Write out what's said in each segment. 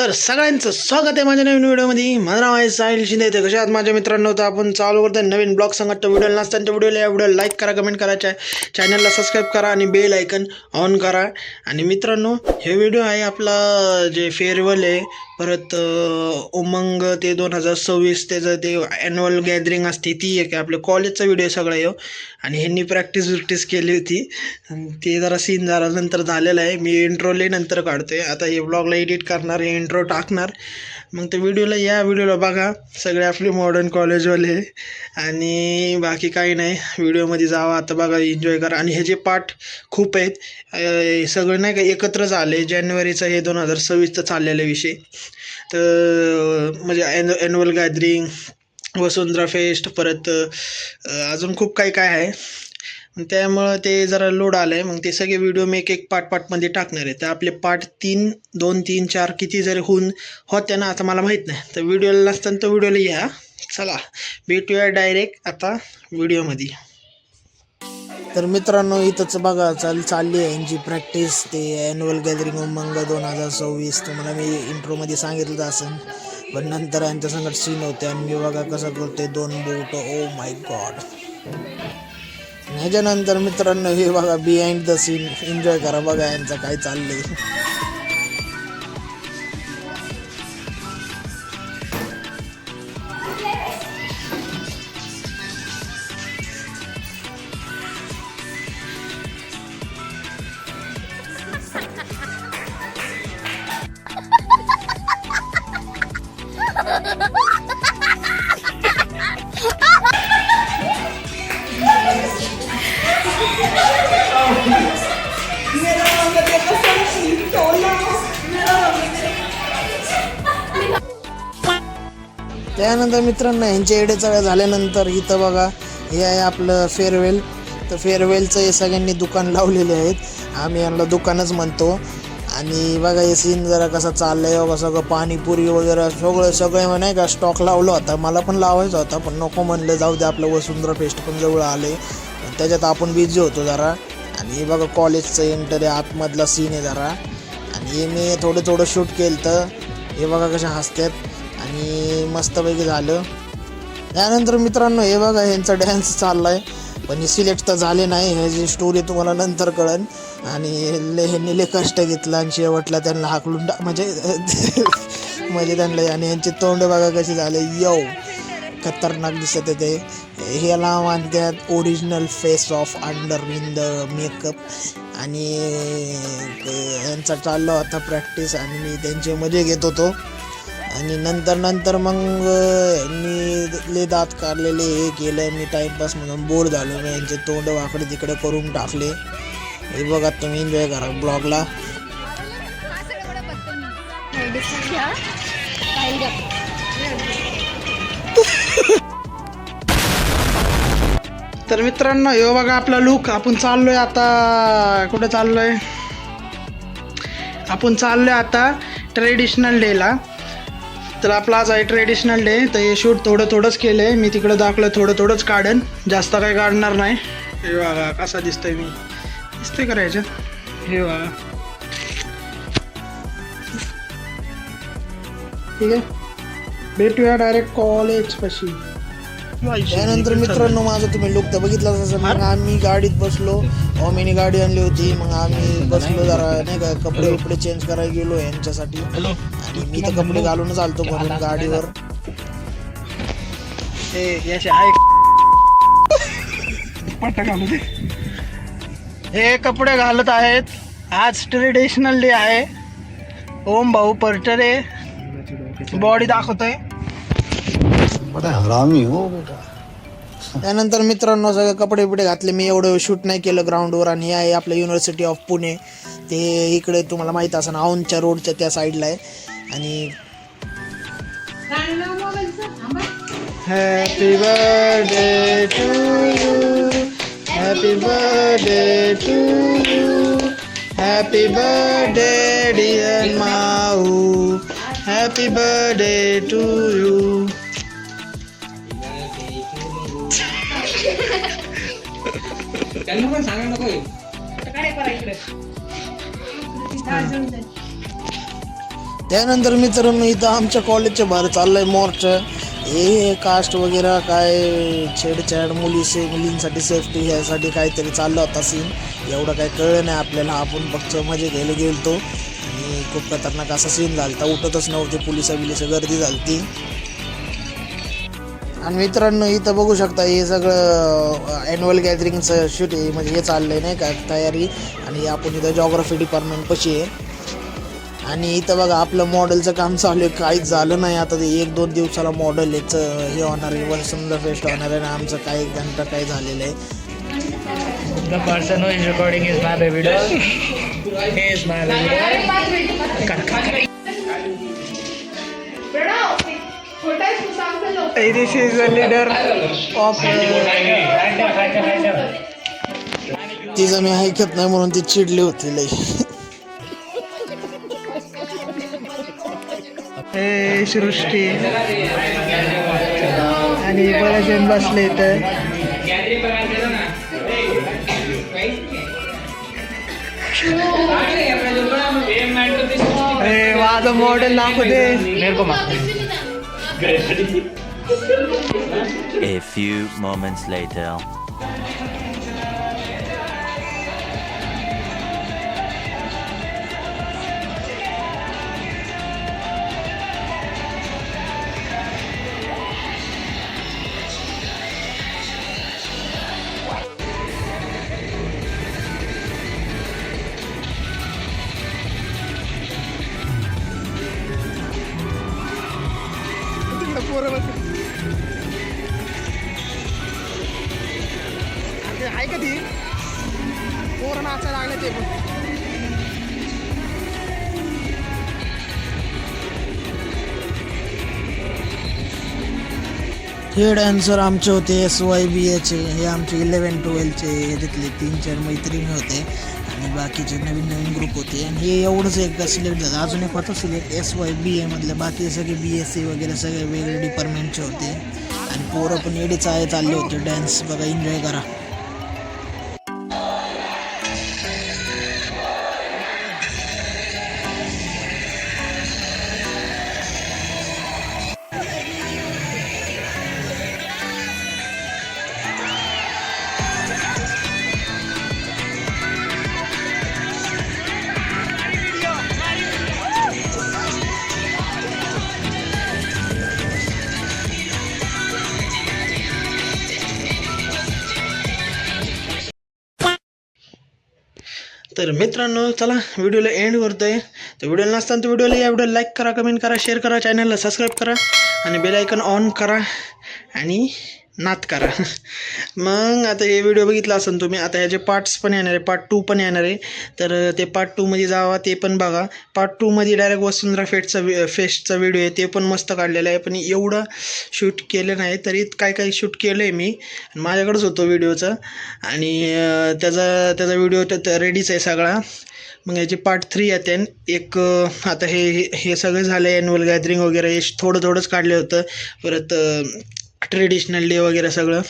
तर सगळ्यांचं स्वागत आहे माझ्या नवीन व्हिडिओमध्ये. माझं नाव आहे साहिल शिंदे. तर कशा आहात माझ्या मित्रांनो? तर आपण चालू करतो नवीन ब्लॉग सांगत. तर व्हिडिओला नसताना व्हिडिओला लाईक करा, कमेंट करा, चॅनलला सबस्क्राईब करा आणि बेल आयकन ऑन करा. आणि मित्रांनो, हे व्हिडिओ आहे आपला जे फेअरवेल आहे, परत उमंग ते 2026 त्याचं ते ॲन्युअल गॅदरिंग असते ती एक आपल्या कॉलेजचा व्हिडिओ सगळा येऊ. आणि ह्यांनी प्रॅक्टिस केली होती आणि ते जरा सीन जरा नंतर झालेलं आहे. मी इंट्रो नंतर काढतोय. आता हे ब्लॉगला एडिट करणार, इंट्रो टाकणार. मग ते व्हिडिओला बघा सगळे आपले मॉडर्न कॉलेजवाले. आणि बाकी काही नाही, व्हिडिओमध्ये जावा आता बघा, एन्जॉय करा. आणि ह्याचे पार्ट खूप आहेत, सगळं नाही का एकत्रच आले. जानेवारीचं हे 2026चं चाललेला विषय. तर म्हणजे ॲन्युअल गॅदरिंग, वसुंधरा फेस्ट, परत अजून खूप काही काय आहे. त्यामुळं ते जरा लोड आलं आहे. मग ते सगळे व्हिडिओ मी एक पार्टमध्ये टाकणार आहे. तर आपले पार्ट 2, 3, 4 किती जरी होत्या ना, आता मला माहीत नाही. तर व्हिडिओला नसताना तर व्हिडिओला या. चला भेटूया डायरेक्ट आता व्हिडिओमध्ये. तर मित्रांनो, इथंच बघा चालली आहे यांची प्रॅक्टिस. ते ॲन्युअल गॅदरिंग उमंग 2026 तुम्हाला मी इंट्रोमध्ये सांगितलं असेल, पण नंतर यांच्या संगत सीन होते. आणि मी बघा कसं करते 2 बोट. Oh my God. ह्याच्यानंतर मित्रांनो, हे बघा बिहाइंड द सीन. एन्जॉय करा, बघा यांचं काय चाललंय. त्यानंतर मित्रांनो, यांच्या एडे सगळ्या झाल्यानंतर इथं बघा हे आहे आपलं फेअरवेल. तर फेअरवेलचं हे सगळ्यांनी दुकान लावलेले आहेत. आम्ही यांना दुकानच म्हणतो. आणि बघा हे सीन जरा कसा चाललंय बघा. सगळं पाणीपुरी वगैरे सगळे नाही का स्टॉक लावला होता. मला पण लावायचा होता, पण नको म्हणलं, जाऊ दे, आपलं वसुंधरा फेस्ट पण जवळ आले, त्याच्यात आपण बिझी होतो जरा. आणि हे बघा कॉलेजचं एंटर आहे, आतमधला सीन आहे जरा. आणि हे मी थोडं शूट केलं. तर हे बघा कशा हसतात आणि मस्तपैकी झालं. त्यानंतर मित्रांनो, हे बघा ह्यांचा डॅन्स चालला आहे, पण हे सिलेक्ट तर झाले नाही. ह्याची स्टोरी तुम्हाला नंतर कळेल. आणि ह्यांनी लय कष्ट घेतलं आणि शेवटला त्यांना हाकलून म्हणजे त्यांना. आणि यांचे तोंड बघा कसे झाले. खतरनाक दिसत ते. ह्याला म्हणतात original face of under in the makeup. आणि यांचा चालला होता प्रॅक्टिस आणि मी त्यांचे मजे घेत होतो. आणि नंतर मग मी ले दात काढलेले हे केलं. मी टाईमपास म्हणून बोर झालो. मी यांचे तोंड वाकडे तिकडे करून टाकले. हे बघा, तुम्ही एन्जॉय करा ब्लॉगला. तर मित्रांनो, हे बघा आपला लुक. आपण चाललोय आता कुठे चाललोय? आपण चाललोय आता ट्रेडिशनल डेला. तर आपला आज आहे ट्रेडिशनल डे. तर हे शूट थोडंच केलं आहे. मी तिकडं दाखलं थोडंच काढेन, जास्त काही काढणार नाही. हे बघा कसा दिसतोय मी. दिसतोय करायचं. हे बघा, ठीक आहे. भेटूया डायरेक्ट कॉलेज पाशी. त्यानंतर मित्रांनो, माझं तुम्ही लुक तर बघितलं तसं. मग आम्ही गाडीत बसलो. ओमीने गाडी आणली होती. मग आम्ही बसलो जरा नाही का, कपडे चेंज करायला गेलो यांच्यासाठी. आणि मी तर कपडे घालूनच आलतो म्हणून गाडीवर. हे कपडे घालत आहेत. आज ट्रेडिशनल डे आहे. ओम भाऊ परटरे बॉडी दाखवतोय. हरामी हो बेटा. त्यानंतर मित्रांनो, सगळे कपडे घातले. मी एवढं शूट नाही केलं ग्राउंडवर. आणि हे आहे आपलं युनिव्हर्सिटी ऑफ पुणे. ते इकडे तुम्हाला माहीत असेल, औंधच्या रोडच्या त्या साईडला आहे. आणि happy birthday to you, happy birthday to you, happy birthday dear Mau, happy birthday to you. त्यांना पण सांगा नको त्यानंतर मित्रांनो इथं आमच्या कॉलेजच्या बाहेर चाललंय मोर्चा. हे कास्ट वगैरे काय छेडछाड मुलींसाठी सेफ्टी ह्यासाठी काहीतरी चाललं होता सीन. एवढं काही कळलं नाही आपल्याला. आपण फक्त मजे घ्यायला गेलतो आणि खूप खतरनाक असा सीन झालता. उठतच नव्हते पोलिसा गर्दी झालती. आणि मित्रांनो इथं बघू शकता हे सगळं ॲन्युअल गॅदरिंगचं शूट आहे, म्हणजे हे चाललंय नाही का तयारी. आणि आपण इथं जॉग्राफी डिपार्टमेंटपाशी आहे. आणि इथं बघा आपलं मॉडेलचं काम चालू आहे. काहीच झालं नाही. आता ते 1-2 दिवसाला मॉडेल याचं हे होणार आहे, वसंत फेस्ट होणार आहे. आणि आमचं काही घंटा काही झालेलं आहे. The person who is recording is my baby doll. He is my baby doll. This is the leader of तिचं मी ऐकत नाही म्हणून ती चिडली होती लई. हे सृष्टी आणि बरेच जण बसले तर माझं मॉडेल दाखवू दे. A few moments later. आहे का ती पोरं नाचायला लागले ते पण. हे डान्सर आमचे होते SYBAचे. हे आमचे 11-12चे ह्याच्यातले 3-4 मैत्रिणी होते आणि बाकीचे नवीन ग्रुप होते. आणि हे एवढंच एकदा सिलेक्ट झालं. अजून एक होतं सिलेक्ट SYBA मधले. बाकी सगळे BSc वगैरे सगळे वेगळे डिपार्टमेंटचे होते. आणि पोरं पण एडी चालले होते. डान्स बघा, एन्जॉय करा. तर मित्रांनो चला व्हिडिओला एंड करतो आहे. तर व्हिडिओला नसताना तर व्हिडिओला लाईक करा, कमेंट करा, शेअर करा, चॅनलला सबस्क्राईब करा आणि बेल आयकॉन ऑन करा आणि नात करा. मग आता हे व्हिडिओ बघितला असेल तुम्ही. आता ह्याचे पार्ट्स पण येणार आहे, पार्ट 2 पण येणार आहे. तर ते पार्ट 2मध्ये जावा, ते पण बघा. पार्ट 2मध्ये डायरेक्ट वसुंधरा फेस्टचा व्हिडिओ आहे, ते पण मस्त काढलेला आहे. पण एवढं शूट केलं नाही, तरी काही शूट केलं आहे मी. माझ्याकडेच होतो व्हिडिओचं आणि त्याचा व्हिडिओ रेडीच आहे सगळा. मग याची पार्ट 3 येते. एक आता हे सगळं झालं आहे, ॲन्युअल गॅदरिंग वगैरे हे थोडंच काढलं होतं. परत ट्रेडिशनल डे वगैरे सगळं.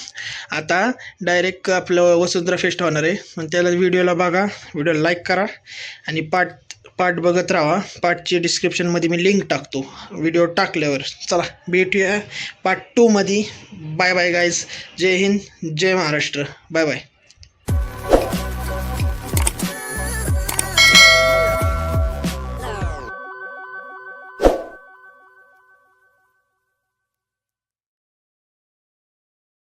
आता डायरेक्ट आपलं वसुंधरा फेस्ट होणार आहे. मग त्याला व्हिडिओला बघा, व्हिडिओला लाईक करा आणि पार्ट बघत राहा. पार्टची डिस्क्रिप्शनमध्ये मी लिंक टाकतो व्हिडिओ टाकल्यावर. चला भेटूया पार्ट 2मध्ये. Bye bye guys. जय हिंद, जय महाराष्ट्र. Bye bye.